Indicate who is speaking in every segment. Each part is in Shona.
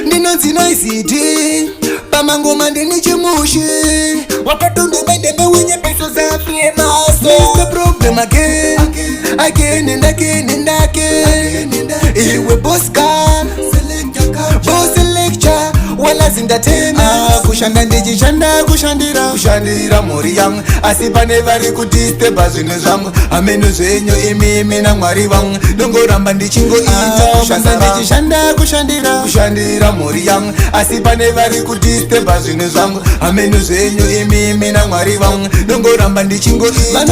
Speaker 1: Ninonzi noisiti pamangoma ndini chimushi wakatundu bedebe wenye peso za famous. The problem again and again. Iwe boska boss lecture wala zindatema kushanda ndijishanda kushandira mori yangu asipane vari kudisturba zvinhu zvangu ameno zvenyu imimi naMwari vangu ndongoramba ndichingoita kushanda ndijishanda kushandira mori yangu asipane vari kudisturba zvinhu zvangu ameno zvenyu imimi naMwari vangu ndongoramba ndichingoita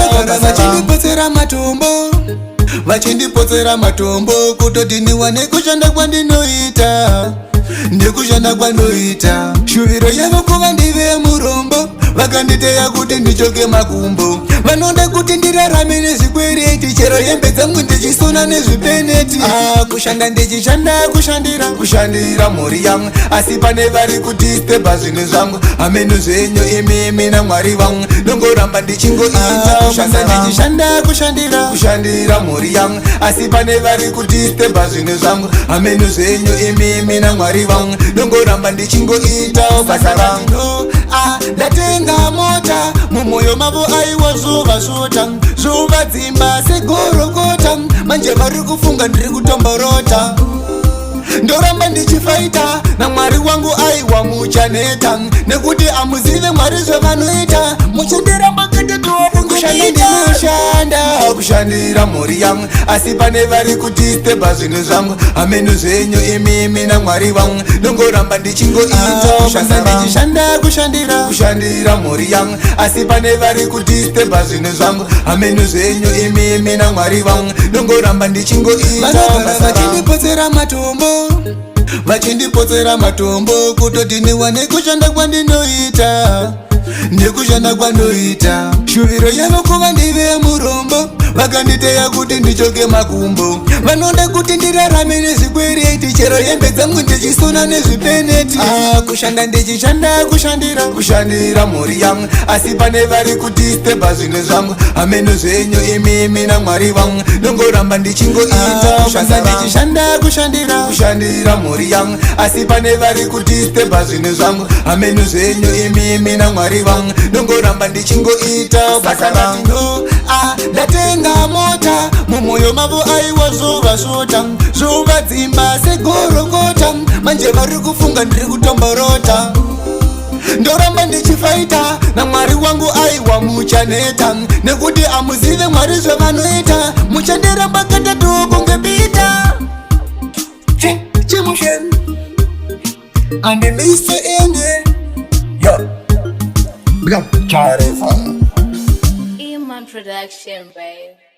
Speaker 1: vachindipotsera matombo kutoti ndiwane kushanda kwandinoita ndikushanda kwandoita shuviro yavo kuva ndive murombo vakanditeya kuti ndichoke makumbo vanoda kuti ndirarame nezvikwereti chero hembe dzangu ndichisona nezvipeneti kushanda ndichishanda kushandira mhuri yangu asi pane vari kudisturba zvinhu zvangu ameno zvenyu imimi naMwari vangu ndongoramba ndichingoita kushanda ndichishanda kushandira mhuri yangu asi pane vari kudisturba zvinhu zvangu ameno zvenyu imimi naMwari vangu ndongoramba ndichingoita basa rangu. Ndatenga mota mumoyo mavo aiwa zuva sota zuva dzimba segorokota manje vari kufunga ndiri kutomborota ndoramba ndichifaita naMwari wangu aiwa muchaneta nekuti amuzive Mwari zvavanoita muchandiramba kushandira mhuri yangu asi pane vari kudisturba zvinhu zvangu ameno zvenyu imimi naMwari vangu ndongoramba ndichingoita kushanda ndichishanda kushandira mhuri yangu asi pane vari kudisturba zvinhu zvangu ameno zvenyu imimi naMwari vangu ndongoramba ndichingoita vachindipotsera matombo kutoti ndiwane kushanda kwandinoita ndikushanda kwandoita shuviro yavo kuva ndive murombo vakanditeya kuti ndichoke makumbo vanoda kuti ndirarame nezvikwereti chero hembe dzangu ndichisona nezvipeneti kushanda ndichishanda kushandira mhuri yangu asi pane vari kudisturba zvinhu zvangu ameno zvenyu imimi naMwari vangu ndongoramba ndichingoita kushanda ndichishanda kushandira mhuri yangu asi pane vari kudisturba zvinhu zvangu ameno zvenyu imimi naMwari vangu ndongoramba ndichingoita basa rangu. Ndatenga mota mumoyo mavo aiwa zuva sota zuva dzimba segorokota manje vari kufunga ndiri kutomborota ndoramba ndichifaita naMwari wangu aiwa muchaneta nekuti amuzive Mwari zvavanoita muchandiramba katatu kungebita chimushen andilise ende yo Production, babe.